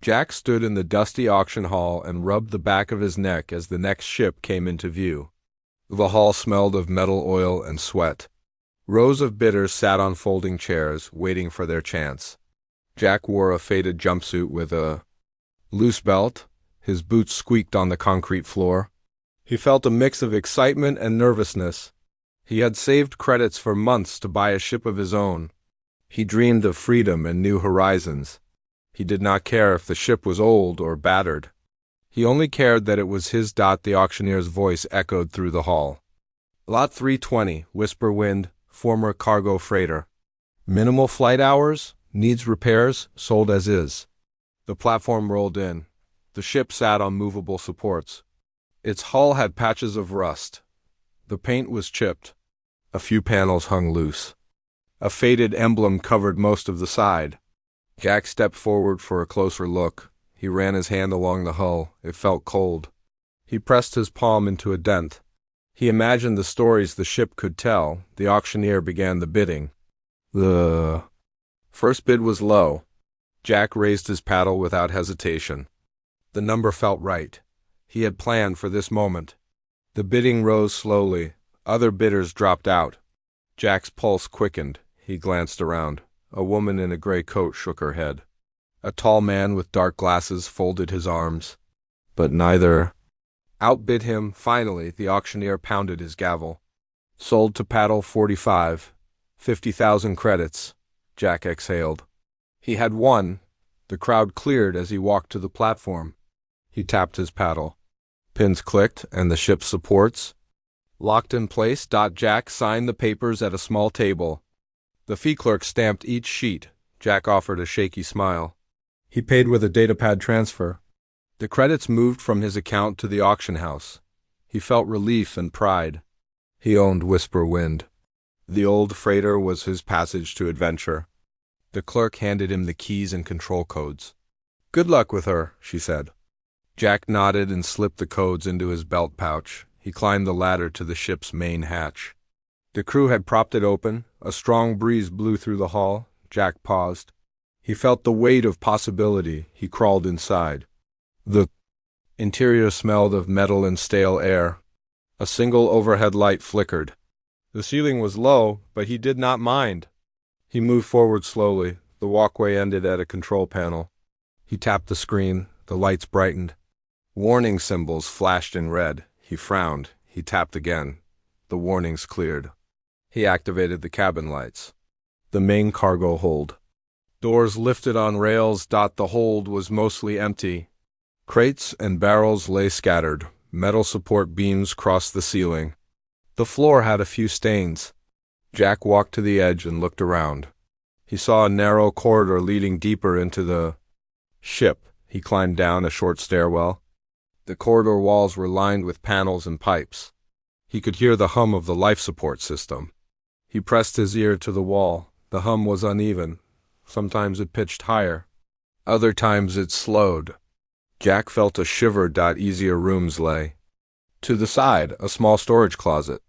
Jack stood in the dusty auction hall and rubbed the back of his neck as the next ship came into view. The hall smelled of metal oil and sweat. Rows of bidders sat on folding chairs, waiting for their chance. Jack wore a faded jumpsuit with a loose belt. His boots squeaked on the concrete floor. He felt a mix of excitement and nervousness. He had saved credits for months to buy a ship of his own. He dreamed of freedom and new horizons. He did not care if the ship was old or battered. He only cared that it was his. The auctioneer's voice echoed through the hall. Lot 320, Whisper Wind, former cargo freighter. Minimal flight hours, needs repairs, sold as is. The platform rolled in. The ship sat on movable supports. Its hull had patches of rust. The paint was chipped. A few panels hung loose. A faded emblem covered most of the side. Jack stepped forward for a closer look. He ran his hand along the hull. It felt cold. He pressed his palm into a dent. He imagined the stories the ship could tell. The auctioneer began the bidding. The first bid was low. Jack raised his paddle without hesitation. The number felt right. He had planned for this moment. The bidding rose slowly. Other bidders dropped out. Jack's pulse quickened. He glanced around. A woman in a gray coat shook her head. A tall man with dark glasses folded his arms. But neither outbid him. Finally, the auctioneer pounded his gavel. Sold to paddle 45. 50,000 credits. Jack exhaled. He had won. The crowd cleared as he walked to the platform. He tapped his paddle. Pins clicked, and the ship's supports locked in place. Jack signed the papers at a small table. The fee clerk stamped each sheet. Jack offered a shaky smile. He paid with a datapad transfer. The credits moved from his account to the auction house. He felt relief and pride. He owned Whisper Wind. The old freighter was his passage to adventure. The clerk handed him the keys and control codes. "Good luck with her," she said. Jack nodded and slipped the codes into his belt pouch. He climbed the ladder to the ship's main hatch. The crew had propped it open. A strong breeze blew through the hall. Jack paused. He felt the weight of possibility. He crawled inside. The interior smelled of metal and stale air. A single overhead light flickered. The ceiling was low, but he did not mind. He moved forward slowly. The walkway ended at a control panel. He tapped the screen. The lights brightened. Warning symbols flashed in red. He frowned. He tapped again. The warnings cleared. He activated the cabin lights. The main cargo hold. Doors lifted on rails. The hold was mostly empty. Crates and barrels lay scattered. Metal support beams crossed the ceiling. The floor had a few stains. Jack walked to the edge and looked around. He saw a narrow corridor leading deeper into the ship. He climbed down a short stairwell. The corridor walls were lined with panels and pipes. He could hear the hum of the life support system. He pressed his ear to the wall. The hum was uneven. Sometimes it pitched higher. Other times it slowed. Jack felt a shiver. Easier rooms lay. To the side, a small storage closet.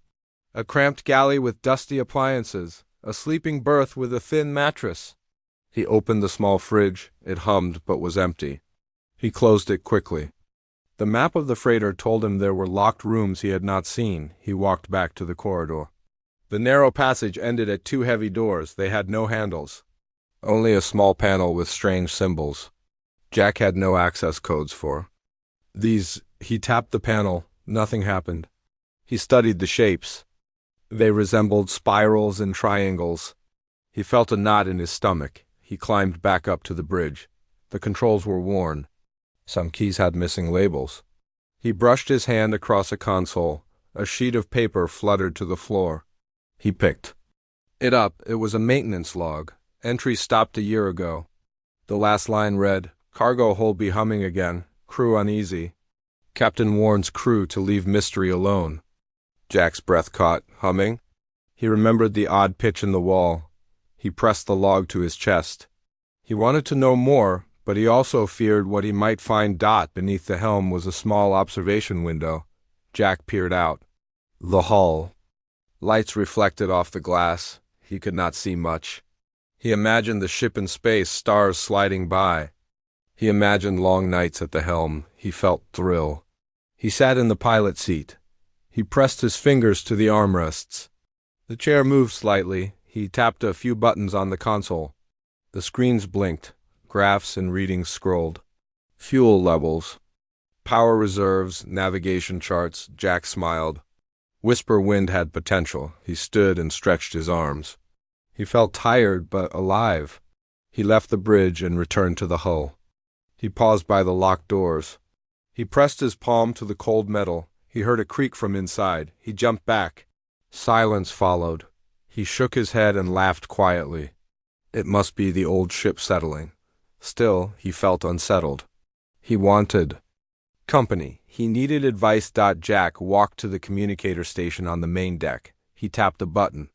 A cramped galley with dusty appliances. A sleeping berth with a thin mattress. He opened the small fridge. It hummed but was empty. He closed it quickly. The map of the freighter told him there were locked rooms he had not seen. He walked back to the corridor. The narrow passage ended at two heavy doors. They had no handles. Only a small panel with strange symbols. Jack had no access codes for these. He tapped the panel. Nothing happened. He studied the shapes. They resembled spirals and triangles. He felt a knot in his stomach. He climbed back up to the bridge. The controls were worn. Some keys had missing labels. He brushed his hand across a console. A sheet of paper fluttered to the floor. He picked it up. It was a maintenance log. Entry stopped a year ago. The last line read, "Cargo hold be humming again. Crew uneasy. Captain warns crew to leave mystery alone." Jack's breath caught. Humming? He remembered the odd pitch in the wall. He pressed the log to his chest. He wanted to know more, but he also feared what he might find. Beneath the helm was a small observation window. Jack peered out. The hull. Lights reflected off the glass. He could not see much. He imagined the ship in space, stars sliding by. He imagined long nights at the helm. He felt thrill. He sat in the pilot seat. He pressed his fingers to the armrests. The chair moved slightly. He tapped a few buttons on the console. The screens blinked. Graphs and readings scrolled. Fuel levels, power reserves, navigation charts. Jack smiled. Whisper Wind had potential. He stood and stretched his arms. He felt tired but alive. He left the bridge and returned to the hull. He paused by the locked doors. He pressed his palm to the cold metal. He heard a creak from inside. He jumped back. Silence followed. He shook his head and laughed quietly. It must be the old ship settling. Still, he felt unsettled. He wanted company. He needed advice. Jack walked to the communicator station on the main deck. He tapped a button.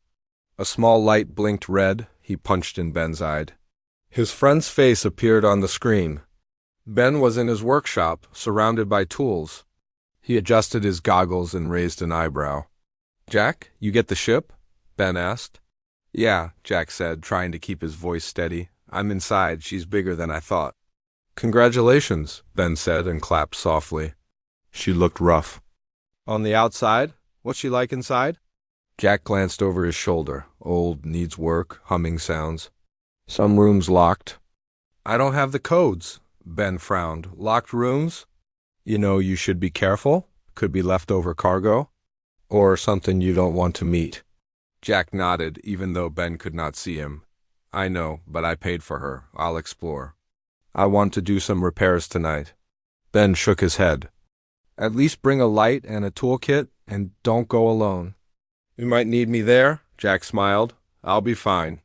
A small light blinked red. He punched in Ben's eye. His friend's face appeared on the screen. Ben was in his workshop, surrounded by tools. He adjusted his goggles and raised an eyebrow. "Jack, you get the ship?" Ben asked. "Yeah," Jack said, trying to keep his voice steady. "I'm inside. She's bigger than I thought." "Congratulations," Ben said and clapped softly. She looked rough. "On the outside? What's she like inside?" Jack glanced over his shoulder. Old, needs work, humming sounds. Some rooms locked. "I don't have the codes." Ben frowned. "Locked rooms? You should be careful. Could be leftover cargo. Or something you don't want to meet." Jack nodded, even though Ben could not see him. "I know, but I paid for her. I'll explore. I want to do some repairs tonight." Ben shook his head. "At least bring a light and a toolkit, and don't go alone." "You might need me there," Jack smiled. "I'll be fine."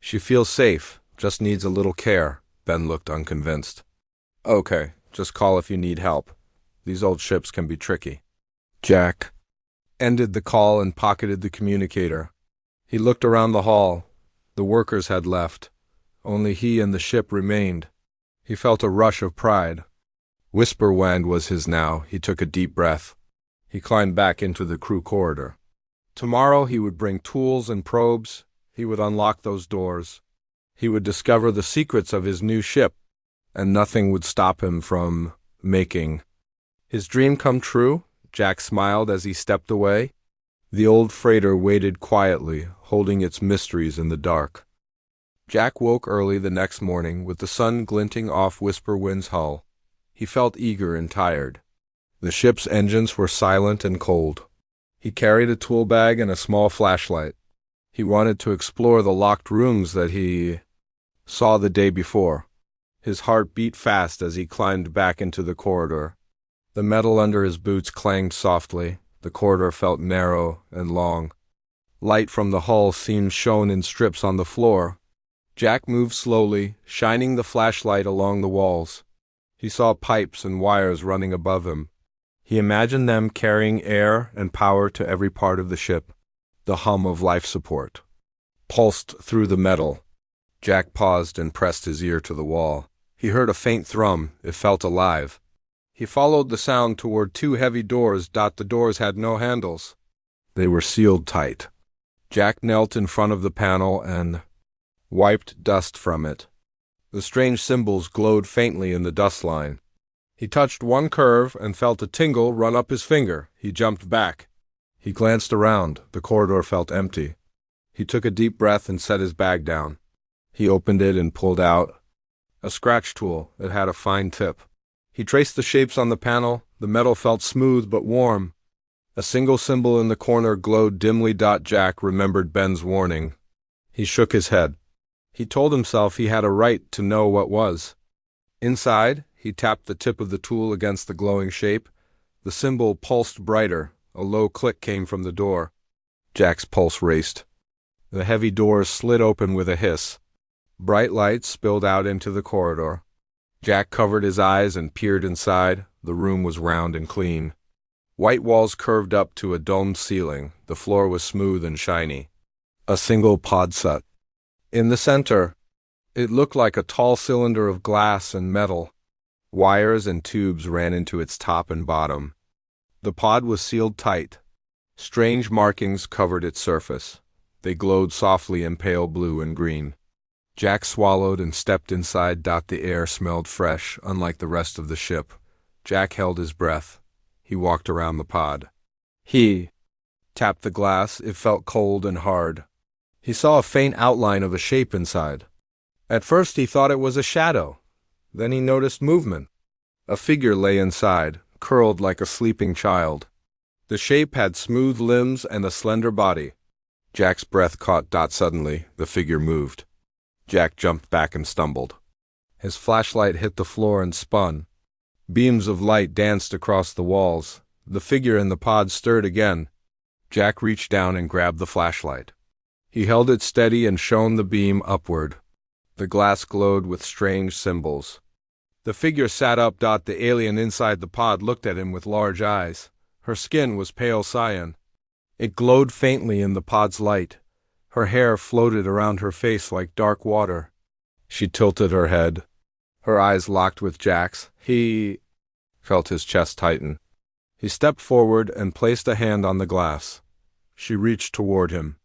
"She feels safe, just needs a little care." Ben looked unconvinced. "Okay, just call if you need help. These old ships can be tricky." Jack ended the call and pocketed the communicator. He looked around the hall. The workers had left. Only he and the ship remained. He felt a rush of pride. Whisper Wind was his now. He took a deep breath. He climbed back into the crew corridor. Tomorrow he would bring tools and probes. He would unlock those doors. He would discover the secrets of his new ship, and nothing would stop him from making his dream come true. Jack smiled as he stepped away. The old freighter waited quietly, holding its mysteries in the dark. Jack woke early the next morning with the sun glinting off Whisper Wind's hull. He felt eager and tired. The ship's engines were silent and cold. He carried a tool bag and a small flashlight. He wanted to explore the locked rooms that he saw the day before. His heart beat fast as he climbed back into the corridor. The metal under his boots clanged softly. The corridor felt narrow and long. Light from the hull seemed shown in strips on the floor. Jack moved slowly, shining the flashlight along the walls. He saw pipes and wires running above him. He imagined them carrying air and power to every part of the ship. The hum of life support pulsed through the metal. Jack paused and pressed his ear to the wall. He heard a faint thrum. It felt alive. He followed the sound toward two heavy doors. The doors had no handles. They were sealed tight. Jack knelt in front of the panel and wiped dust from it. The strange symbols glowed faintly in the dust line. He touched one curve and felt a tingle run up his finger. He jumped back. He glanced around. The corridor felt empty. He took a deep breath and set his bag down. He opened it and pulled out a scratch tool. It had a fine tip. He traced the shapes on the panel. The metal felt smooth but warm. A single symbol in the corner glowed dimly. Jack remembered Ben's warning. He shook his head. He told himself he had a right to know what was. Inside, he tapped the tip of the tool against the glowing shape. The symbol pulsed brighter. A low click came from the door. Jack's pulse raced. The heavy doors slid open with a hiss. Bright lights spilled out into the corridor. Jack covered his eyes and peered inside. The room was round and clean. White walls curved up to a domed ceiling. The floor was smooth and shiny. A single pod set. In the center, it looked like a tall cylinder of glass and metal. Wires and tubes ran into its top and bottom. The pod was sealed tight. Strange markings covered its surface. They glowed softly in pale blue and green. Jack swallowed and stepped inside. The air smelled fresh, unlike the rest of the ship. Jack held his breath. He walked around the pod. He tapped the glass. It felt cold and hard. He saw a faint outline of a shape inside. At first he thought it was a shadow. Then he noticed movement. A figure lay inside, curled like a sleeping child. The shape had smooth limbs and a slender body. Jack's breath caught. Suddenly, the figure moved. Jack jumped back and stumbled. His flashlight hit the floor and spun. Beams of light danced across the walls. The figure in the pod stirred again. Jack reached down and grabbed the flashlight. He held it steady and shone the beam upward. The glass glowed with strange symbols. The figure sat up. The alien inside the pod looked at him with large eyes. Her skin was pale cyan. It glowed faintly in the pod's light. Her hair floated around her face like dark water. She tilted her head. Her eyes locked with Jack's. He felt his chest tighten. He stepped forward and placed a hand on the glass. She reached toward him.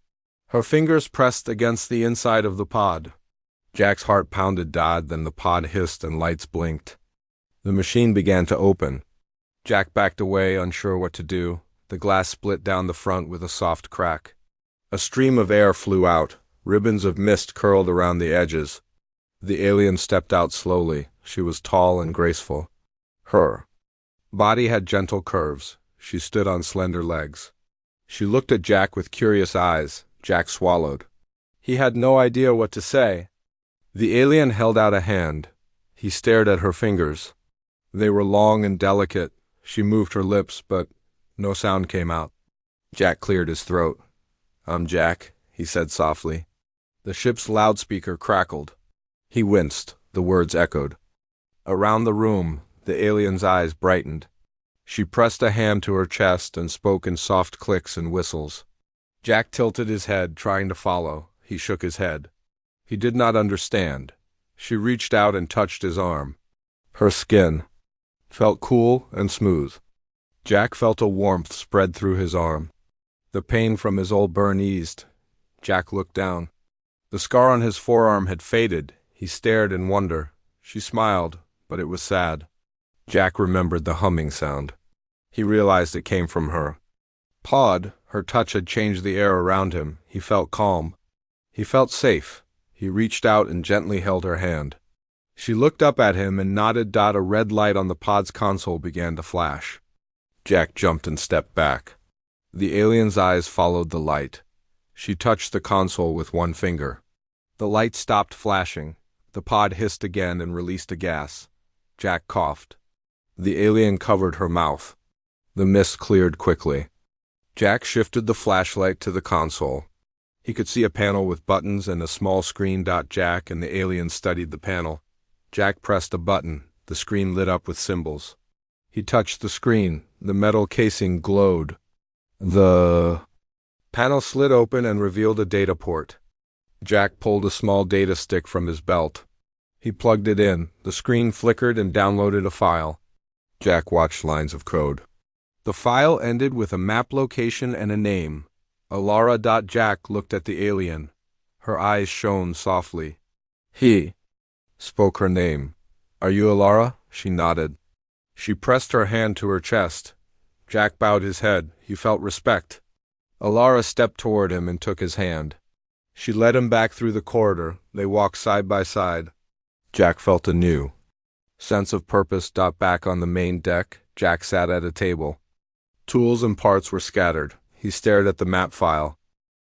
Her fingers pressed against the inside of the pod. Jack's heart pounded. Then the pod hissed and lights blinked. The machine began to open. Jack backed away, unsure what to do. The glass split down the front with a soft crack. A stream of air flew out. Ribbons of mist curled around the edges. The alien stepped out slowly. She was tall and graceful. Her body had gentle curves. She stood on slender legs. She looked at Jack with curious eyes. Jack swallowed. He had no idea what to say. The alien held out a hand. He stared at her fingers. They were long and delicate. She moved her lips, but no sound came out. Jack cleared his throat. "I'm Jack," he said softly. The ship's loudspeaker crackled. He winced. The words echoed. Around the room, the alien's eyes brightened. She pressed a hand to her chest and spoke in soft clicks and whistles. Jack tilted his head, trying to follow. He shook his head. He did not understand. She reached out and touched his arm. Her skin felt cool and smooth. Jack felt a warmth spread through his arm. The pain from his old burn eased. Jack looked down. The scar on his forearm had faded. He stared in wonder. She smiled, but it was sad. Jack remembered the humming sound. He realized it came from her. Pod, her touch had changed the air around him. He felt calm. He felt safe. He reached out and gently held her hand. She looked up at him and nodded. A red light on the pod's console began to flash. Jack jumped and stepped back. The alien's eyes followed the light. She touched the console with one finger. The light stopped flashing. The pod hissed again and released a gas. Jack coughed. The alien covered her mouth. The mist cleared quickly. Jack shifted the flashlight to the console. He could see a panel with buttons and a small screen. Jack and the alien studied the panel. Jack pressed a button. The screen lit up with symbols. He touched the screen. The metal casing glowed. The panel slid open and revealed a data port. Jack pulled a small data stick from his belt. He plugged it in. The screen flickered and downloaded a file. Jack watched lines of code. The file ended with a map location and a name. Alara. Jack looked at the alien. Her eyes shone softly. He spoke her name. "Are you Alara?" She nodded. She pressed her hand to her chest. Jack bowed his head. He felt respect. Alara stepped toward him and took his hand. She led him back through the corridor. They walked side by side. Jack felt a new sense of purpose. Back on the main deck, Jack sat at a table. Tools and parts were scattered. He stared at the map file.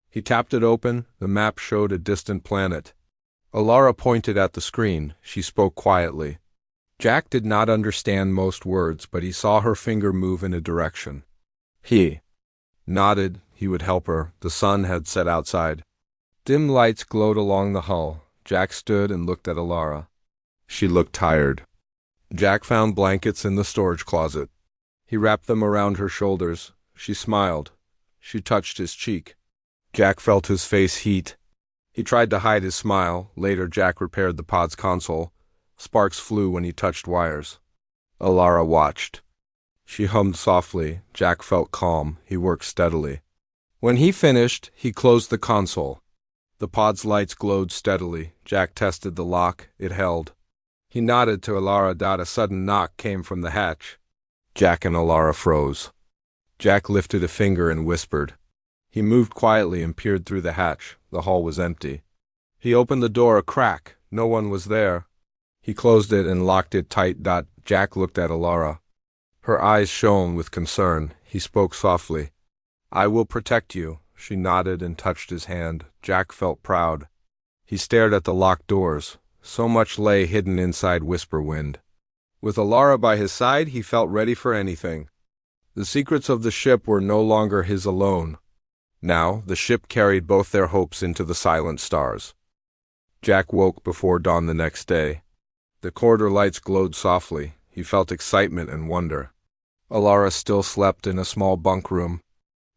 He tapped it open. The map showed a distant planet. Alara pointed at the screen. She spoke quietly. Jack did not understand most words, but he saw her finger move in a direction. He nodded. He would help her. The sun had set outside. Dim lights glowed along the hull. Jack stood and looked at Alara. She looked tired. Jack found blankets in the storage closet. He wrapped them around her shoulders. She smiled. She touched his cheek. Jack felt his face heat. He tried to hide his smile. Later, Jack repaired the pod's console. Sparks flew when he touched wires. Alara watched. She hummed softly. Jack felt calm. He worked steadily. When he finished, he closed the console. The pod's lights glowed steadily. Jack tested the lock. It held. He nodded to Alara. A sudden knock came from the hatch. Jack and Alara froze. Jack lifted a finger and whispered. He moved quietly and peered through the hatch. The hall was empty. He opened the door a crack. No one was there. He closed it and locked it tight. Jack looked at Alara. Her eyes shone with concern. He spoke softly. "I will protect you." She nodded and touched his hand. Jack felt proud. He stared at the locked doors. So much lay hidden inside Whisperwind. With Alara by his side, he felt ready for anything. The secrets of the ship were no longer his alone. Now, the ship carried both their hopes into the silent stars. Jack woke before dawn the next day. The corridor lights glowed softly. He felt excitement and wonder. Alara still slept in a small bunk room.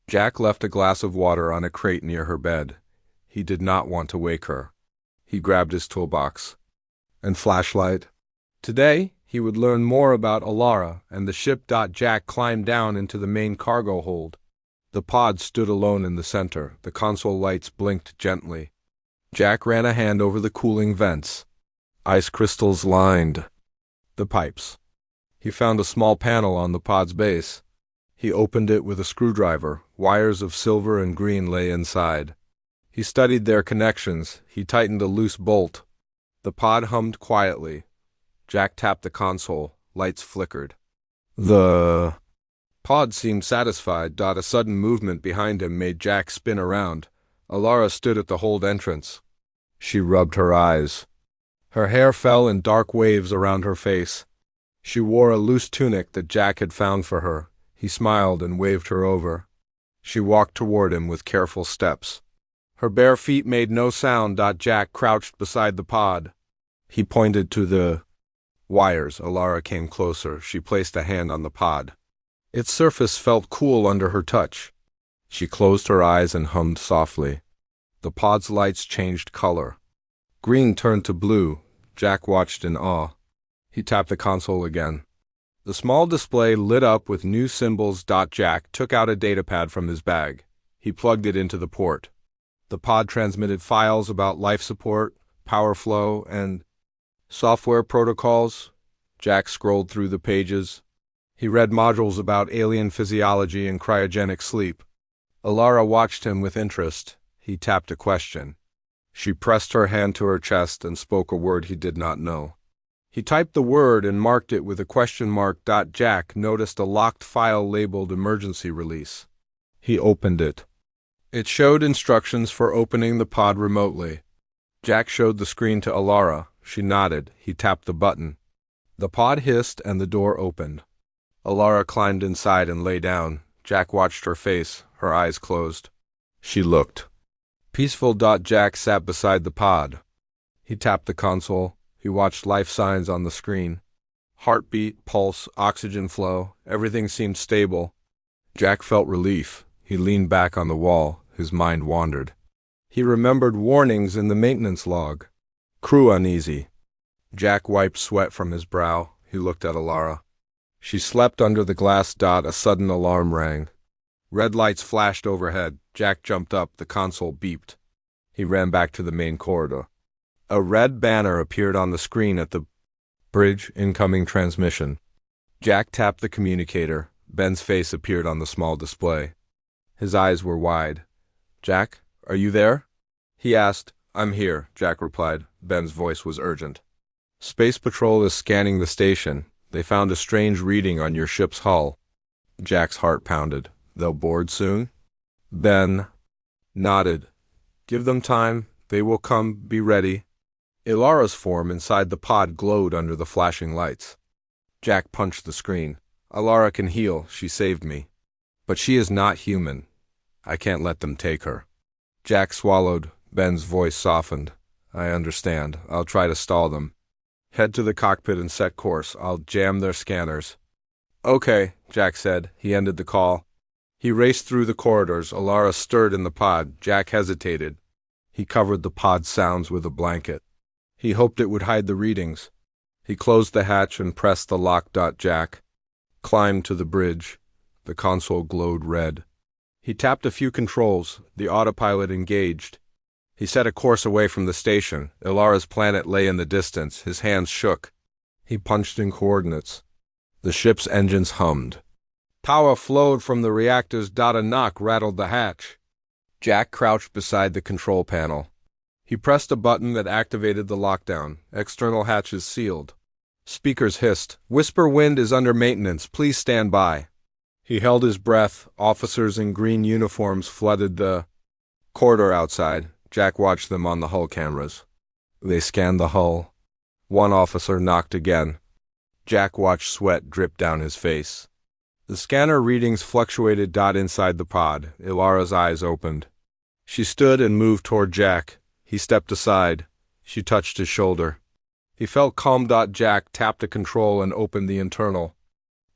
Jack left a glass of water on a crate near her bed. He did not want to wake her. He grabbed his toolbox and flashlight. Today, he would learn more about Alara and the ship. Jack climbed down into the main cargo hold. The pod stood alone in the center. The console lights blinked gently. Jack ran a hand over the cooling vents. Ice crystals lined the pipes. He found a small panel on the pod's base. He opened it with a screwdriver. Wires of silver and green lay inside. He studied their connections. He tightened a loose bolt. The pod hummed quietly. Jack tapped the console. Lights flickered. The pod seemed satisfied. A sudden movement behind him made Jack spin around. Alara stood at the hold entrance. She rubbed her eyes. Her hair fell in dark waves around her face. She wore a loose tunic that Jack had found for her. He smiled and waved her over. She walked toward him with careful steps. Her bare feet made no sound. Jack crouched beside the pod. He pointed to the wires. Alara came closer. She placed a hand on the pod. Its surface felt cool under her touch. She closed her eyes and hummed softly. The pod's lights changed color. Green turned to blue. Jack watched in awe. He tapped the console again. The small display lit up with new symbols. Jack took out a datapad from his bag. He plugged it into the port. The pod transmitted files about life support, power flow, and software protocols. Jack scrolled through the pages. He read modules about alien physiology and cryogenic sleep. Alara watched him with interest. He tapped a question. She pressed her hand to her chest and spoke a word he did not know. He typed the word and marked it with a question mark. Jack noticed a locked file labeled Emergency Release. He opened it. It showed instructions for opening the pod remotely. Jack showed the screen to Alara. She nodded. He tapped the button. The pod hissed and the door opened. Alara climbed inside and lay down. Jack watched her face. Her eyes closed. She looked peaceful. Jack sat beside the pod. He tapped the console. He watched life signs on the screen. Heartbeat, pulse, oxygen flow. Everything seemed stable. Jack felt relief. He leaned back on the wall. His mind wandered. He remembered warnings in the maintenance log. Crew uneasy. Jack wiped sweat from his brow. He looked at Alara. She slept under the glass. A sudden alarm rang. Red lights flashed overhead. Jack jumped up. The console beeped. He ran back to the main corridor. A red banner appeared on the screen at the bridge. Incoming transmission. Jack tapped the communicator. Ben's face appeared on the small display. His eyes were wide. "Jack, are you there?" he asked. "I'm here," Jack replied. Ben's voice was urgent. "Space Patrol is scanning the station. They found a strange reading on your ship's hull." Jack's heart pounded. "They'll board soon?" Ben nodded. "Give them time. They will come. Be ready." Alara's form inside the pod glowed under the flashing lights. Jack punched the screen. "Alara can heal. She saved me. But she is not human. I can't let them take her." Jack swallowed. Ben's voice softened. "I understand. I'll try to stall them. Head to the cockpit and set course. I'll jam their scanners." "Okay," Jack said. He ended the call. He raced through the corridors. Alara stirred in the pod. Jack hesitated. He covered the pod's sounds with a blanket. He hoped it would hide the readings. He closed the hatch and pressed the lock. Jack climbed to the bridge. The console glowed red. He tapped a few controls. The autopilot engaged. He set a course away from the station. Ilara's planet lay in the distance. His hands shook. He punched in coordinates. The ship's engines hummed. Power flowed from the reactors. A knock rattled the hatch. Jack crouched beside the control panel. He pressed a button that activated the lockdown. External hatches sealed. Speakers hissed. Whisper Wind is under maintenance. Please stand by. He held his breath. Officers in green uniforms flooded the corridor outside. Jack watched them on the hull cameras. They scanned the hull. One officer knocked again. Jack watched sweat drip down his face. The scanner readings fluctuated. Inside the pod, Ilara's eyes opened. She stood and moved toward Jack. He stepped aside. She touched his shoulder. He felt calm. Jack tapped a control and opened the internal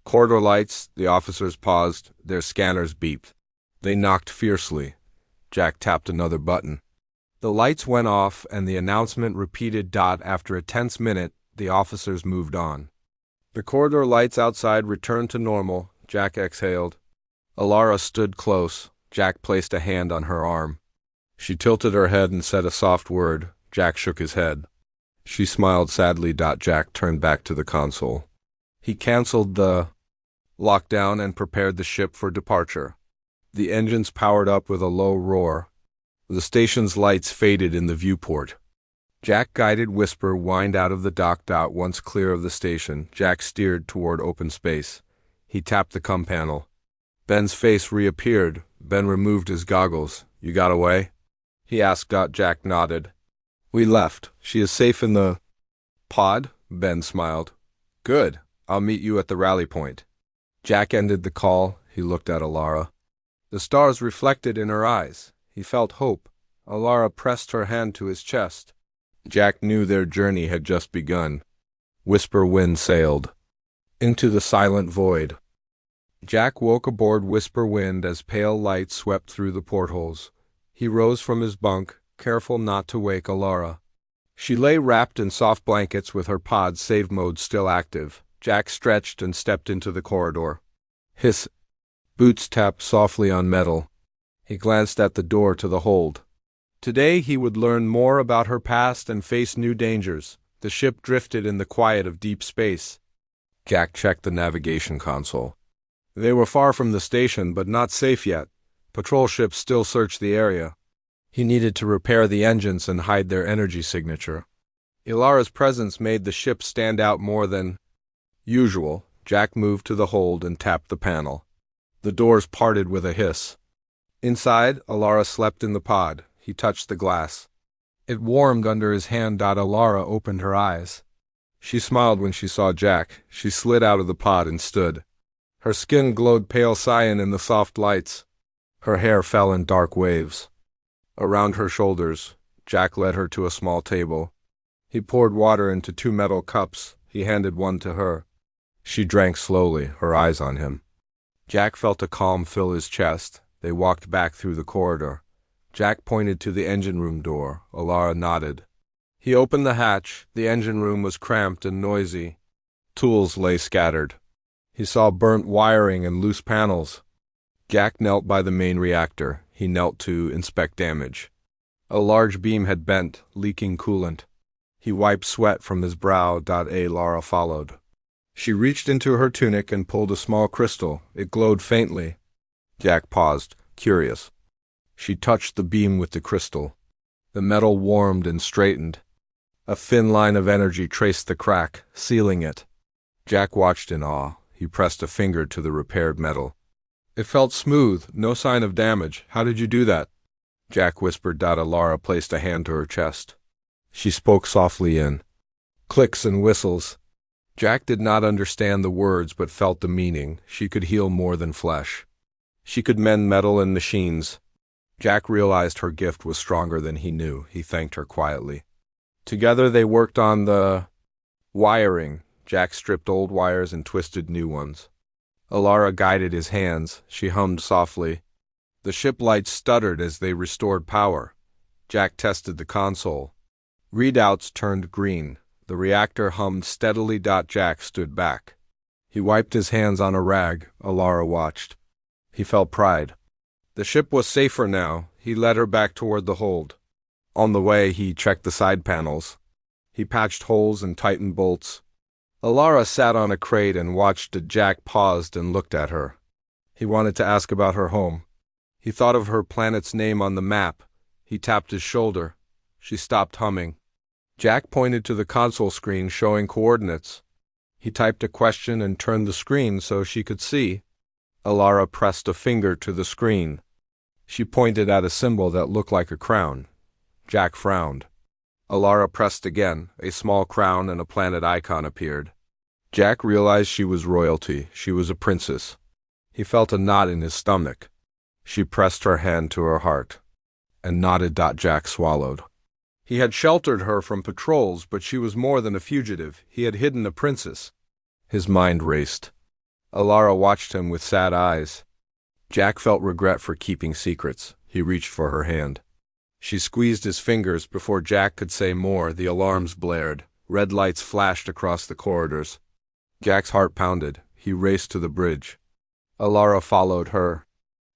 corridor lights. The officers paused. Their scanners beeped. They knocked fiercely. Jack tapped another button. The lights went off and the announcement repeated. After a tense minute, the officers moved on. The corridor lights outside returned to normal. Jack exhaled. Ilara stood close. Jack placed a hand on her arm. She tilted her head and said a soft word. Jack shook his head. She smiled sadly. Jack turned back to the console. He canceled the lockdown and prepared the ship for departure. The engines powered up with a low roar. The station's lights faded in the viewport. Jack guided Whisper Wind out of the dock. Once clear of the station, Jack steered toward open space. He tapped the comm panel. Ben's face reappeared. Ben removed his goggles. You got away? He asked. Jack nodded. We left. She is safe in the pod? Ben smiled. Good. I'll meet you at the rally point. Jack ended the call. He looked at Ilara. The stars reflected in her eyes. He felt hope. Ilara pressed her hand to his chest. Jack knew their journey had just begun. Whisper Wind sailed into the silent void. Jack woke aboard Whisper Wind as pale light swept through the portholes. He rose from his bunk, careful not to wake Ilara. She lay wrapped in soft blankets with her pod save mode still active. Jack stretched and stepped into the corridor. His boots tapped softly on metal. He glanced at the door to the hold. Today he would learn more about her past and face new dangers. The ship drifted in the quiet of deep space. Jack checked the navigation console. They were far from the station, but not safe yet. Patrol ships still searched the area. He needed to repair the engines and hide their energy signature. Ilara's presence made the ship stand out more than usual. Jack moved to the hold and tapped the panel. The doors parted with a hiss. Inside, Ilara slept in the pod. He touched the glass. It warmed under his hand. Ilara opened her eyes. She smiled when she saw Jack. She slid out of the pod and stood. Her skin glowed pale cyan in the soft lights. Her hair fell in dark waves. Around her shoulders, Jack led her to a small table. He poured water into 2 metal cups. He handed one to her. She drank slowly, her eyes on him. Jack felt a calm fill his chest. They walked back through the corridor. Jack pointed to the engine room door. Ilara nodded. He opened the hatch. The engine room was cramped and noisy. Tools lay scattered. He saw burnt wiring and loose panels. Jack knelt by the main reactor. He knelt to inspect damage. A large beam had bent, leaking coolant. He wiped sweat from his brow. Ilara followed. She reached into her tunic and pulled a small crystal. It glowed faintly. Jack paused, curious. She touched the beam with the crystal. The metal warmed and straightened. A thin line of energy traced the crack, sealing it. Jack watched in awe. He pressed a finger to the repaired metal. It felt smooth, no sign of damage. How did you do that? Jack whispered. Ilara placed a hand to her chest. She spoke softly in clicks and whistles. Jack did not understand the words but felt the meaning. She could heal more than flesh. She could mend metal and machines. Jack realized her gift was stronger than he knew. He thanked her quietly. Together they worked on the wiring. Jack stripped old wires and twisted new ones. Ilara guided his hands. She hummed softly. The ship lights stuttered as they restored power. Jack tested the console. Readouts turned green. The reactor hummed steadily. Jack stood back. He wiped his hands on a rag. Ilara watched. He felt pride. The ship was safer now. He led her back toward the hold. On the way, he checked the side panels. He patched holes and tightened bolts. Alara sat on a crate and watched as Jack paused and looked at her. He wanted to ask about her home. He thought of her planet's name on the map. He tapped his shoulder. She stopped humming. Jack pointed to the console screen showing coordinates. He typed a question and turned the screen so she could see. Alara pressed a finger to the screen. She pointed at a symbol that looked like a crown. Jack frowned. Alara pressed again. A small crown and a planet icon appeared. Jack realized she was royalty. She was a princess. He felt a knot in his stomach. She pressed her hand to her heart and nodded. Jack swallowed. He had sheltered her from patrols, but she was more than a fugitive. He had hidden a princess. His mind raced. Alara watched him with sad eyes. Jack felt regret for keeping secrets. He reached for her hand. She squeezed his fingers before Jack could say more. The alarms blared. Red lights flashed across the corridors. Jack's heart pounded. He raced to the bridge. Alara followed her.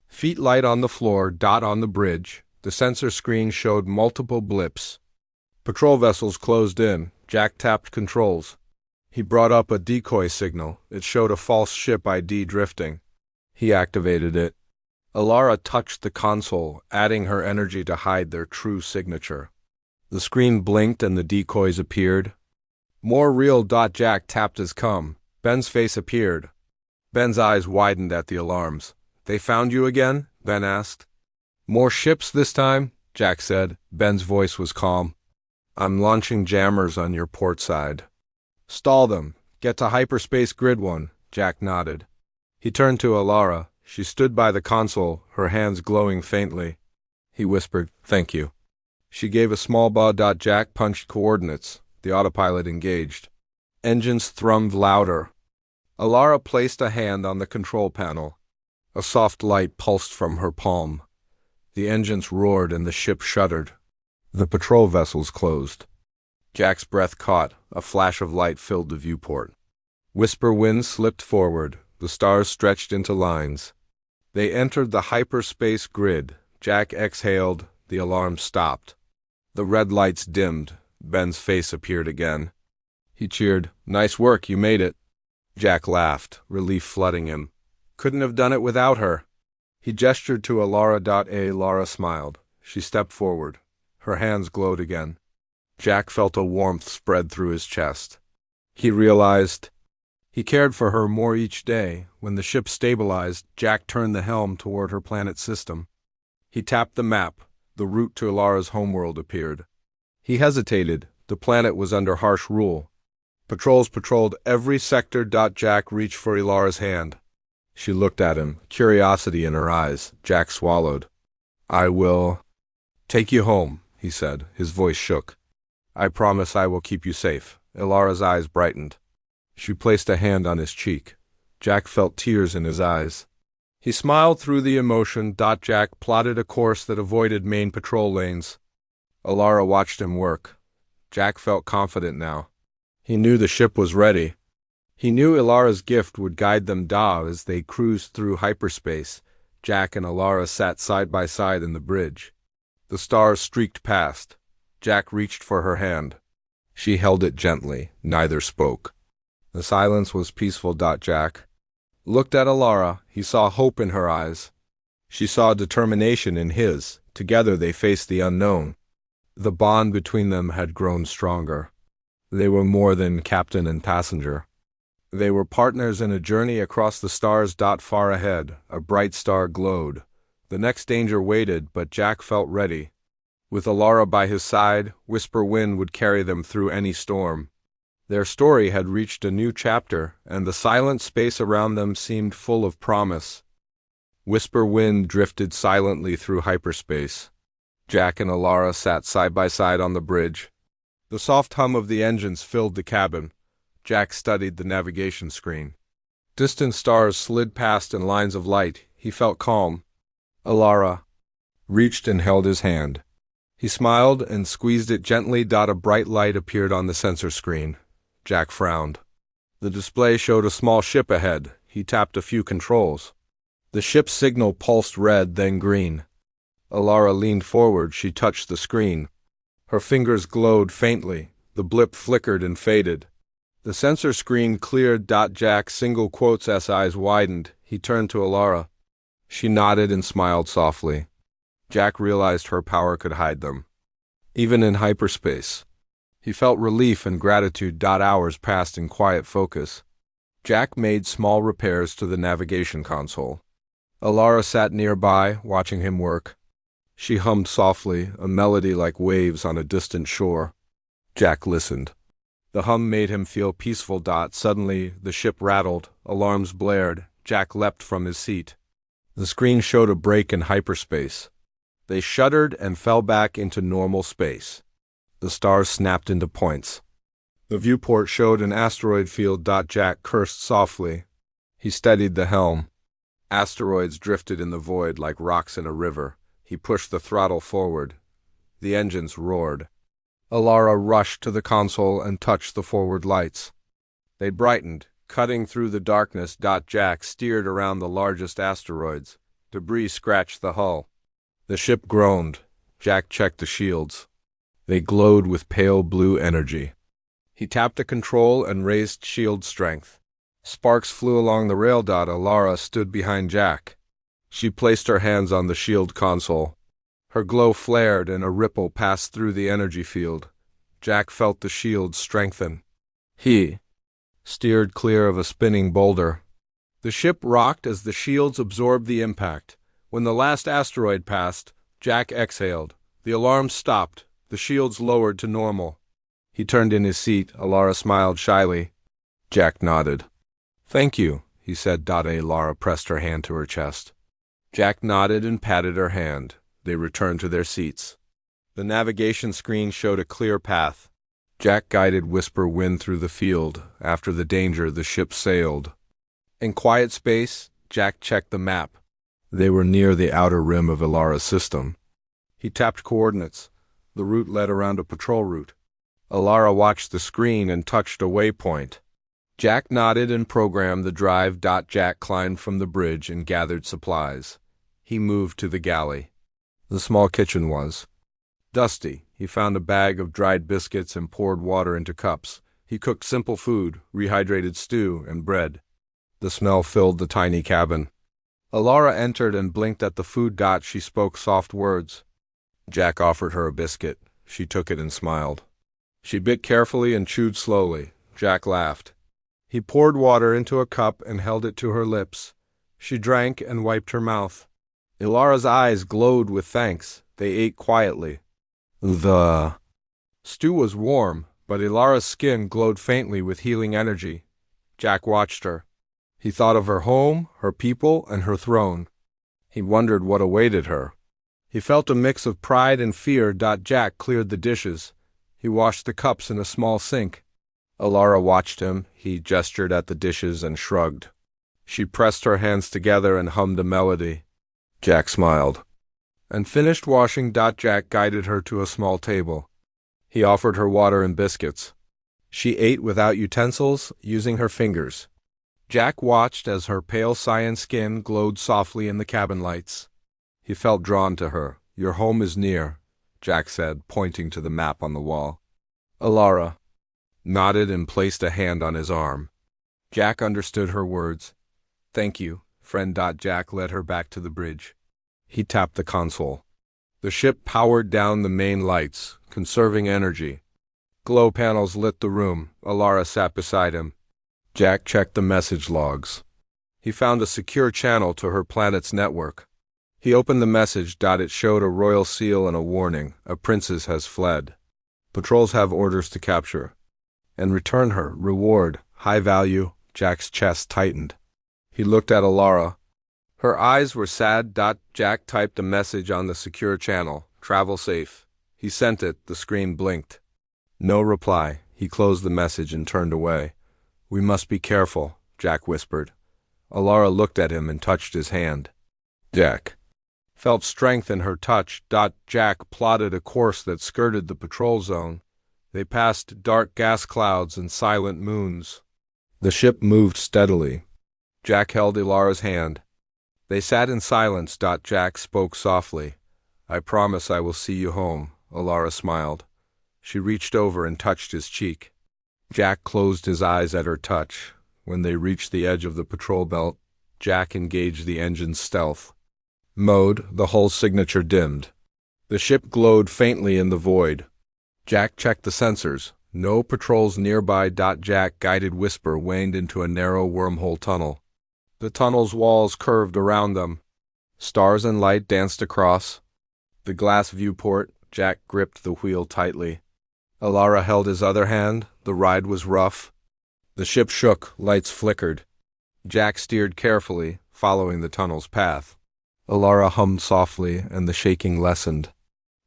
Feet light on the floor, dot on the bridge. The sensor screen showed multiple blips. Patrol vessels closed in. Jack tapped controls. He brought up a decoy signal. It showed a false ship ID drifting. He activated it. Alara touched the console, adding her energy to hide their true signature. The screen blinked and the decoys appeared. More real. Jack tapped his com. Ben's face appeared. Ben's eyes widened at the alarms. They found you again? Ben asked. More ships this time? Jack said. Ben's voice was calm. I'm launching jammers on your port side. Stall them. Get to hyperspace grid 1. Jack nodded. He turned to Alara. She stood by the console, her hands glowing faintly. He whispered, "Thank you." She gave a small bow. Jack punched coordinates. The autopilot engaged. Engines thrummed louder. Alara placed a hand on the control panel. A soft light pulsed from her palm. The engines roared and the ship shuddered. The patrol vessels closed. Jack's breath caught. A flash of light filled the viewport. Whisper winds slipped forward. The stars stretched into lines. They entered the hyperspace grid. Jack exhaled. The alarm stopped. The red lights dimmed. Ben's face appeared again. He cheered. Nice work, you made it. Jack laughed, relief flooding him. Couldn't have done it without her. He gestured to Alara. Alara smiled. She stepped forward. Her hands glowed again. Jack felt a warmth spread through his chest. He realized he cared for her more each day. When the ship stabilized, Jack turned the helm toward her planet system. He tapped the map. The route to Alara's homeworld appeared. He hesitated. The planet was under harsh rule. Patrols patrolled every sector. Jack reached for Alara's hand. She looked at him, curiosity in her eyes. Jack swallowed. I will take you home, he said. His voice shook. I promise I will keep you safe. Alara's eyes brightened. She placed a hand on his cheek. Jack felt tears in his eyes. He smiled through the emotion. Jack plotted a course that avoided main patrol lanes. Alara watched him work. Jack felt confident now. He knew the ship was ready. He knew Alara's gift would guide them. As they cruised through hyperspace, Jack and Alara sat side by side in the bridge. The stars streaked past. Jack reached for her hand. She held it gently. Neither spoke. The silence was peaceful. Jack looked at Alara. He saw hope in her eyes. She saw determination in his. Together they faced the unknown. The bond between them had grown stronger. They were more than captain and passenger. They were partners in a journey across the stars. Far ahead, a bright star glowed. The next danger waited, but Jack felt ready. With Alara by his side, Whisper Wind would carry them through any storm. Their story had reached a new chapter, and the silent space around them seemed full of promise. Whisper Wind drifted silently through hyperspace. Jack and Alara sat side by side on the bridge. The soft hum of the engines filled the cabin. Jack studied the navigation screen. Distant stars slid past in lines of light. He felt calm. Alara reached and held his hand. He smiled and squeezed it gently. A bright light appeared on the sensor screen. Jack frowned. The display showed a small ship ahead. He tapped a few controls. The ship's signal pulsed red, then green. Alara leaned forward. She touched the screen. Her fingers glowed faintly. The blip flickered and faded. The sensor screen cleared. Jack's single quotes' eyes widened. He turned to Alara. She nodded and smiled softly. Jack realized her power could hide them, even in hyperspace. He felt relief and gratitude. Hours passed in quiet focus. Jack made small repairs to the navigation console. Alara sat nearby, watching him work. She hummed softly, a melody like waves on a distant shore. Jack listened. The hum made him feel peaceful. Suddenly, the ship rattled, alarms blared. Jack leapt from his seat. The screen showed a break in hyperspace. They shuddered and fell back into normal space. The stars snapped into points. The viewport showed an asteroid field. Jack cursed softly. He steadied the helm. Asteroids drifted in the void like rocks in a river. He pushed the throttle forward. The engines roared. Alara rushed to the console and touched the forward lights. They brightened, cutting through the darkness. Jack steered around the largest asteroids. Debris scratched the hull. The ship groaned. Jack checked the shields. They glowed with pale blue energy. He tapped a control and raised shield strength. Sparks flew along the rail. Alara stood behind Jack. She placed her hands on the shield console. Her glow flared and a ripple passed through the energy field. Jack felt the shield strengthen. He steered clear of a spinning boulder. The ship rocked as the shields absorbed the impact. When the last asteroid passed, Jack exhaled. The alarm stopped. The shields lowered to normal. He turned in his seat. Alara smiled shyly. Jack nodded. Thank you, he said. Alara pressed her hand to her chest. Jack nodded and patted her hand. They returned to their seats. The navigation screen showed a clear path. Jack guided Whisper Wind through the field. After the danger, the ship sailed. In quiet space, Jack checked the map. They were near the outer rim of Alara's system. He tapped coordinates. The route led around a patrol route. Alara watched the screen and touched a waypoint. Jack nodded and programmed the drive. Jack climbed from the bridge and gathered supplies. He moved to the galley. The small kitchen was dusty. He found a bag of dried biscuits and poured water into cups. He cooked simple food, rehydrated stew, and bread. The smell filled the tiny cabin. Alara entered and blinked at the food. She spoke soft words. Jack offered her a biscuit. She took it and smiled. She bit carefully and chewed slowly. Jack laughed. He poured water into a cup and held it to her lips. She drank and wiped her mouth. Alara's eyes glowed with thanks. They ate quietly. The stew was warm, but Alara's skin glowed faintly with healing energy. Jack watched her. He thought of her home, her people, and her throne. He wondered what awaited her. He felt a mix of pride and fear. Jack cleared the dishes. He washed the cups in a small sink. Alara watched him. He gestured at the dishes and shrugged. She pressed her hands together and hummed a melody. Jack smiled and finished washing. Jack guided her to a small table. He offered her water and biscuits. She ate without utensils, using her fingers. Jack watched as her pale cyan skin glowed softly in the cabin lights. He felt drawn to her. Your home is near, Jack said, pointing to the map on the wall. Alara nodded and placed a hand on his arm. Jack understood her words. Thank you, friend. Jack led her back to the bridge. He tapped the console. The ship powered down the main lights, conserving energy. Glow panels lit the room. Alara sat beside him. Jack checked the message logs. He found a secure channel to her planet's network. He opened the message. It showed a royal seal and a warning. A princess has fled. Patrols have orders to capture and return her. Reward, high value. Jack's chest tightened. He looked at Alara. Her eyes were sad. Jack typed a message on the secure channel. Travel safe. He sent it. The screen blinked. No reply. He closed the message and turned away. We must be careful, Jack whispered. Alara looked at him and touched his hand. Jack felt strength in her touch. Jack plotted a course that skirted the patrol zone. They passed dark gas clouds and silent moons. The ship moved steadily. Jack held Alara's hand. They sat in silence. Jack spoke softly. I promise I will see you home, Alara smiled. She reached over and touched his cheek. Jack closed his eyes at her touch. When they reached the edge of the patrol belt, Jack engaged the engine's stealth mode. The hull signature dimmed. The ship glowed faintly in the void. Jack checked the sensors. No patrols nearby. Jack guided Whisper waned into a narrow wormhole tunnel. The tunnel's walls curved around them. Stars and light danced across. The glass viewport, Jack gripped the wheel tightly. Alara held his other hand. The ride was rough. The ship shook, lights flickered. Jack steered carefully, following the tunnel's path. Alara hummed softly, and the shaking lessened.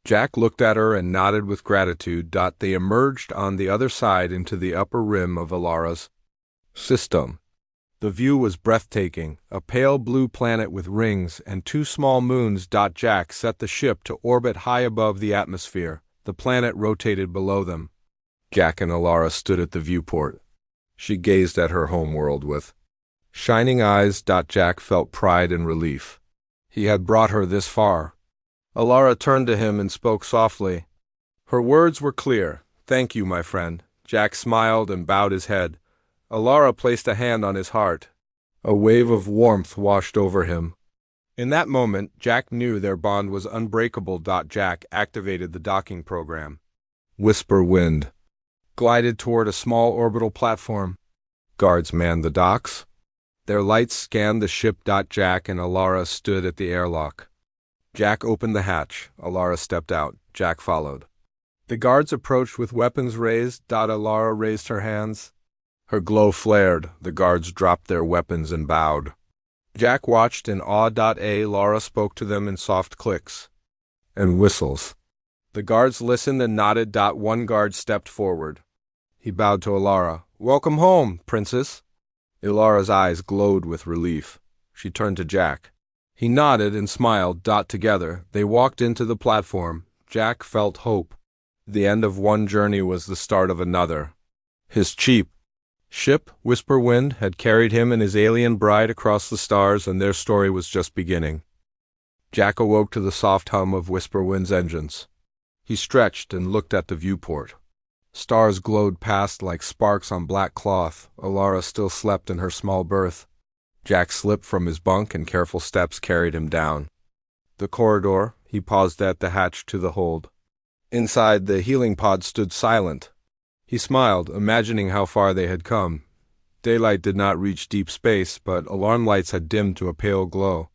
Jack looked at her and nodded with gratitude. They emerged on the other side into the upper rim of Alara's system. The view was breathtaking, a pale blue planet with rings and 2 small moons. Jack set the ship to orbit high above the atmosphere. The planet rotated below them. Jack and Alara stood at the viewport. She gazed at her homeworld with shining eyes. Jack felt pride and relief. He had brought her this far. Alara turned to him and spoke softly. Her words were clear. Thank you, my friend. Jack smiled and bowed his head. Alara placed a hand on his heart. A wave of warmth washed over him. In that moment, Jack knew their bond was unbreakable. Jack activated the docking program. Whisper Wind glided toward a small orbital platform. Guards manned the docks. Their lights scanned the ship. Jack and Alara stood at the airlock. Jack opened the hatch. Alara stepped out. Jack followed. The guards approached with weapons raised. Alara raised her hands. Her glow flared. The guards dropped their weapons and bowed. Jack watched in awe. Alara spoke to them in soft clicks and whistles. The guards listened and nodded. One guard stepped forward. He bowed to Alara. Welcome home, princess. Alara's eyes glowed with relief. She turned to Jack. He nodded and smiled. Together, they walked into the platform. Jack felt hope. The end of one journey was the start of another. His cheap ship, Whisper Wind, had carried him and his alien bride across the stars, and their story was just beginning. Jack awoke to the soft hum of Whisper Wind's engines. He stretched and looked at the viewport. Stars glowed past like sparks on black cloth. Alara still slept in her small berth. Jack slipped from his bunk and careful steps carried him down the corridor. He paused at the hatch to the hold. Inside, the healing pod stood silent. He smiled, imagining how far they had come. Daylight did not reach deep space, but alarm lights had dimmed to a pale glow.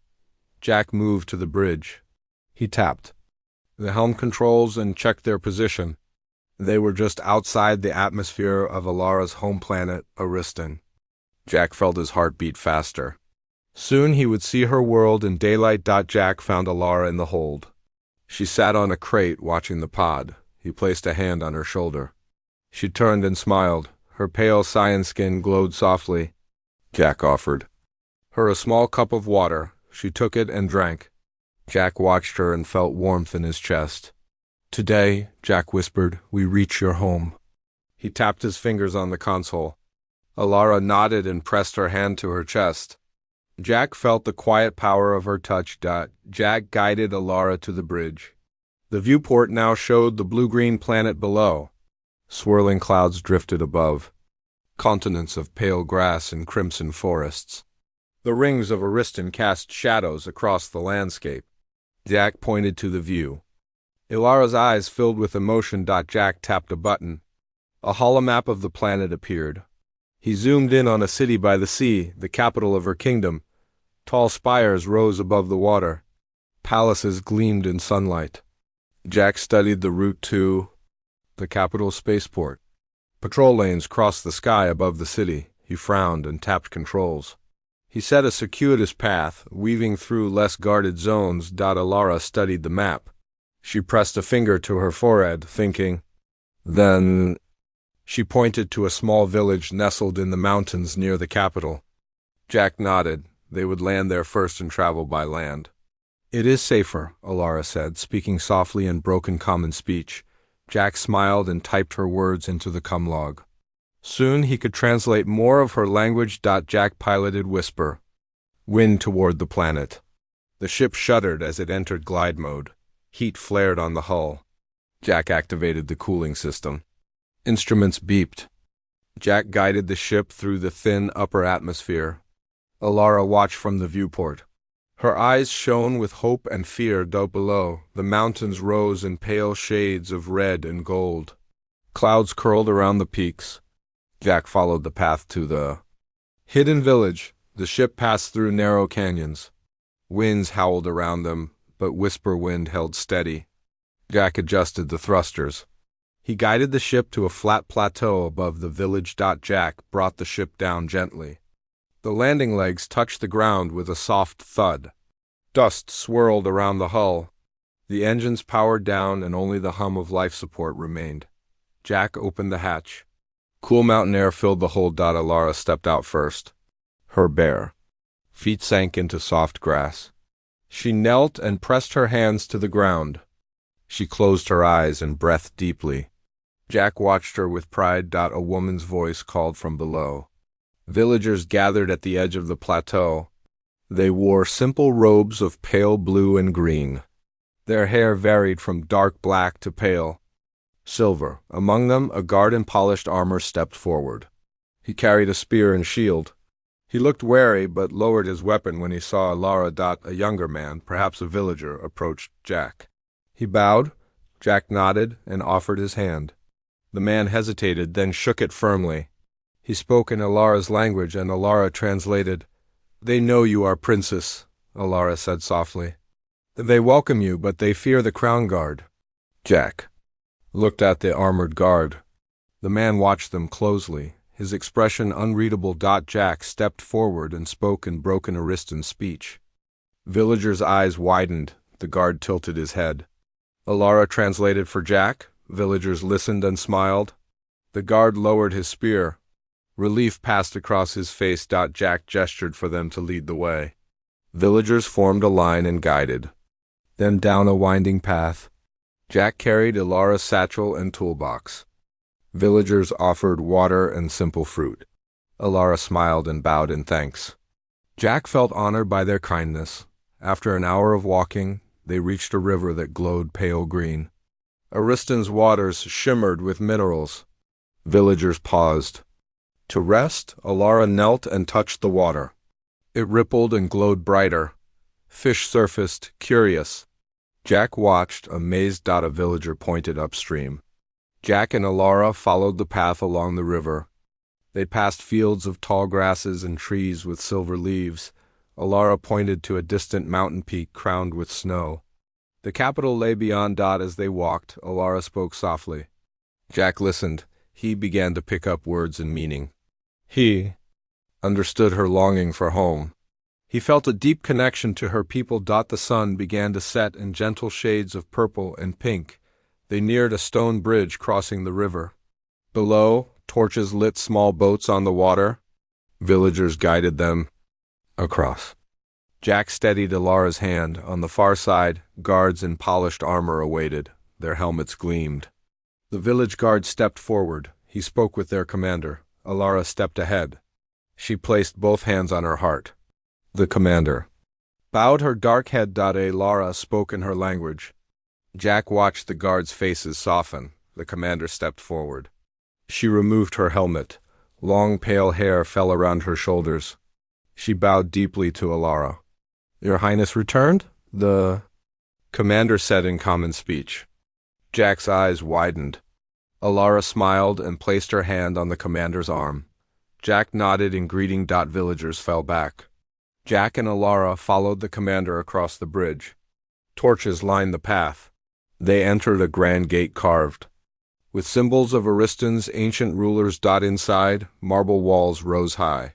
Jack moved to the bridge. He tapped the helm controls and checked their position. They were just outside the atmosphere of Alara's home planet, Ariston. Jack felt his heart beat faster. Soon he would see her world in daylight. Jack found Alara in the hold. She sat on a crate watching the pod. He placed a hand on her shoulder. She turned and smiled. Her pale cyan skin glowed softly. Jack offered her a small cup of water. She took it and drank. Jack watched her and felt warmth in his chest. Today, Jack whispered, we reach your home. He tapped his fingers on the console. Alara nodded and pressed her hand to her chest. Jack felt the quiet power of her touch. Jack guided Alara to the bridge. The viewport now showed the blue-green planet below. Swirling clouds drifted above. Continents of pale grass and crimson forests. The rings of Ariston cast shadows across the landscape. Jack pointed to the view. Alara's eyes filled with emotion. Jack tapped a button. A holomap of the planet appeared. He zoomed in on a city by the sea, the capital of her kingdom. Tall spires rose above the water. Palaces gleamed in sunlight. Jack studied the route to the capital's spaceport. Patrol lanes crossed the sky above the city. He frowned and tapped controls. He set a circuitous path, weaving through less guarded zones. Alara studied the map. She pressed a finger to her forehead, thinking. Then she pointed to a small village nestled in the mountains near the capital. Jack nodded. They would land there first and travel by land. It is safer, Alara said, speaking softly in broken common speech. Jack smiled and typed her words into the comlog. Soon he could translate more of her language. Jack piloted Whisper Wind toward the planet. The ship shuddered as it entered glide mode. Heat flared on the hull. Jack activated the cooling system. Instruments beeped. Jack guided the ship through the thin upper atmosphere. Alara watched from the viewport. Her eyes shone with hope and fear. Down below, the mountains rose in pale shades of red and gold. Clouds curled around the peaks. Jack followed the path to the hidden village. The ship passed through narrow canyons. Winds howled around them, but whisper wind held steady. Jack adjusted the thrusters. He guided the ship to a flat plateau above the village. Jack brought the ship down gently. The landing legs touched the ground with a soft thud. Dust swirled around the hull. The engines powered down and only the hum of life support remained. Jack opened the hatch. Cool mountain air filled the hold. Alara stepped out first. Her bare feet sank into soft grass. She knelt and pressed her hands to the ground. She closed her eyes and breathed deeply. Jack watched her with pride. A woman's voice called from below. Villagers gathered at the edge of the plateau. They wore simple robes of pale blue and green. Their hair varied from dark black to pale silver. Among them, a guard in polished armor stepped forward. He carried a spear and shield. He looked wary, but lowered his weapon when he saw Alara. A younger man, perhaps a villager, approached Jack. He bowed. Jack nodded and offered his hand. The man hesitated, then shook it firmly. He spoke in Alara's language, and Alara translated. "They know you are princess," Alara said softly. "They welcome you, but they fear the crown guard." Jack looked at the armored guard. The man watched them closely, his expression unreadable. Jack stepped forward and spoke in broken Aristan speech. Villagers' eyes widened. The guard tilted his head. Alara translated for Jack. Villagers listened and smiled. The guard lowered his spear. Relief passed across his face. Jack gestured for them to lead the way. Villagers formed a line and guided them down a winding path. Jack carried Alara's satchel and toolbox. Villagers offered water and simple fruit. Alara smiled and bowed in thanks. Jack felt honored by their kindness. After an hour of walking, they reached a river that glowed pale green. Aristan's waters shimmered with minerals. Villagers paused. To rest, Alara knelt and touched the water. It rippled and glowed brighter. Fish surfaced, curious. Jack watched, amazed. A villager pointed upstream. Jack and Alara followed the path along the river. They passed fields of tall grasses and trees with silver leaves. Alara pointed to a distant mountain peak crowned with snow. The capital lay beyond. As they walked, Alara spoke softly. Jack listened. He began to pick up words and meaning. He understood her longing for home. He felt a deep connection to her people. The sun began to set in gentle shades of purple and pink. They neared a stone bridge crossing the river. Below, torches lit small boats on the water. Villagers guided them across. Jack steadied Alara's hand. On the far side, guards in polished armor awaited. Their helmets gleamed. The village guard stepped forward. He spoke with their commander. Alara stepped ahead. She placed both hands on her heart. The commander bowed her dark head. Alara spoke in her language. Jack watched the guards' faces soften. The commander stepped forward. She removed her helmet. Long pale hair fell around her shoulders. She bowed deeply to Alara. "Your Highness returned?" the commander said in common speech. Jack's eyes widened. Alara smiled and placed her hand on the commander's arm. Jack nodded in greeting. Villagers fell back. Jack and Alara followed the commander across the bridge. Torches lined the path. They entered a grand gate carved with symbols of Aristan's ancient rulers. Inside, marble walls rose high.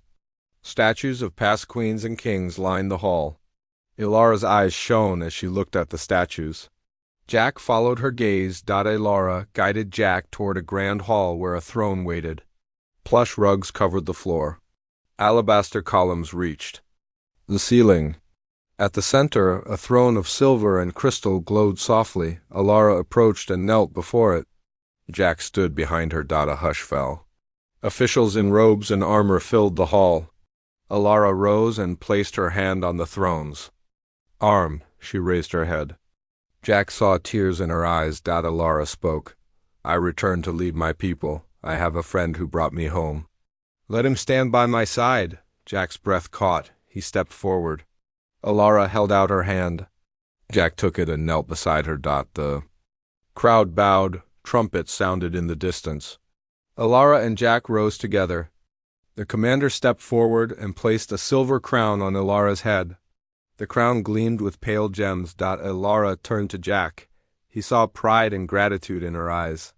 Statues of past queens and kings lined the hall. Alara's eyes shone as she looked at the statues. Jack followed her gaze. Alara guided Jack toward a grand hall where a throne waited. Plush rugs covered the floor. Alabaster columns reached the ceiling. At the center, a throne of silver and crystal glowed softly. Alara approached and knelt before it. Jack stood behind her. A hush fell. Officials in robes and armor filled the hall. Alara rose and placed her hand on the throne's arm. She raised her head. Jack saw tears in her eyes. Alara spoke. I returned to lead my people. I have a friend who brought me home. Let him stand by my side. Jack's breath caught. He stepped forward. Alara held out her hand. Jack took it and knelt beside her. The crowd bowed. Trumpets sounded in the distance. Alara and Jack rose together. The commander stepped forward and placed a silver crown on Alara's head. The crown gleamed with pale gems. Alara turned to Jack. He saw pride and gratitude in her eyes.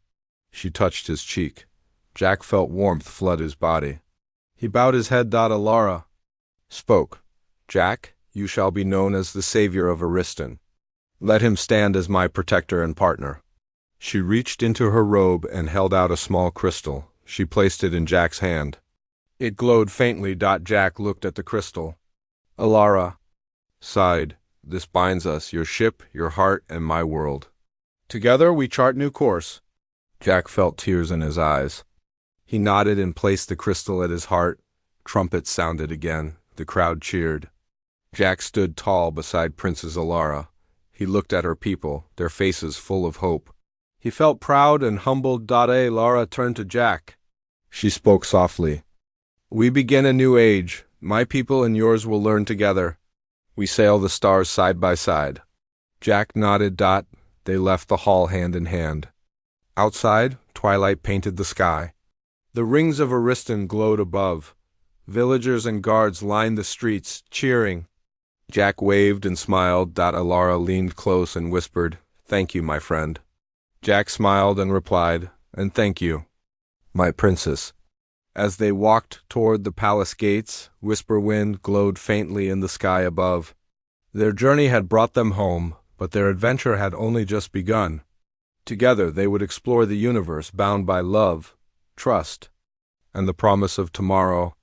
She touched his cheek. Jack felt warmth flood his body. He bowed his head. Alara spoke. Jack, you shall be known as the savior of Ariston. Let him stand as my protector and partner. She reached into her robe and held out a small crystal. She placed it in Jack's hand. It glowed faintly. Jack looked at the crystal. Alara sighed. This binds us, your ship, your heart, and my world. Together we chart new course. Jack felt tears in his eyes. He nodded and placed the crystal at his heart. Trumpets sounded again. The crowd cheered. Jack stood tall beside Princess Alara. He looked at her people, their faces full of hope. He felt proud and humbled. Alara turned to Jack. She spoke softly. We begin a new age. My people and yours will learn together. We sail the stars side by side. Jack nodded. They left the hall hand in hand. Outside, twilight painted the sky. The rings of Ariston glowed above. Villagers and guards lined the streets, cheering. Jack waved and smiled. Alara leaned close and whispered, Thank you, my friend. Jack smiled and replied, And thank you, my princess. As they walked toward the palace gates, whisper wind glowed faintly in the sky above. Their journey had brought them home, but their adventure had only just begun. Together they would explore the universe bound by love, trust, and the promise of tomorrow.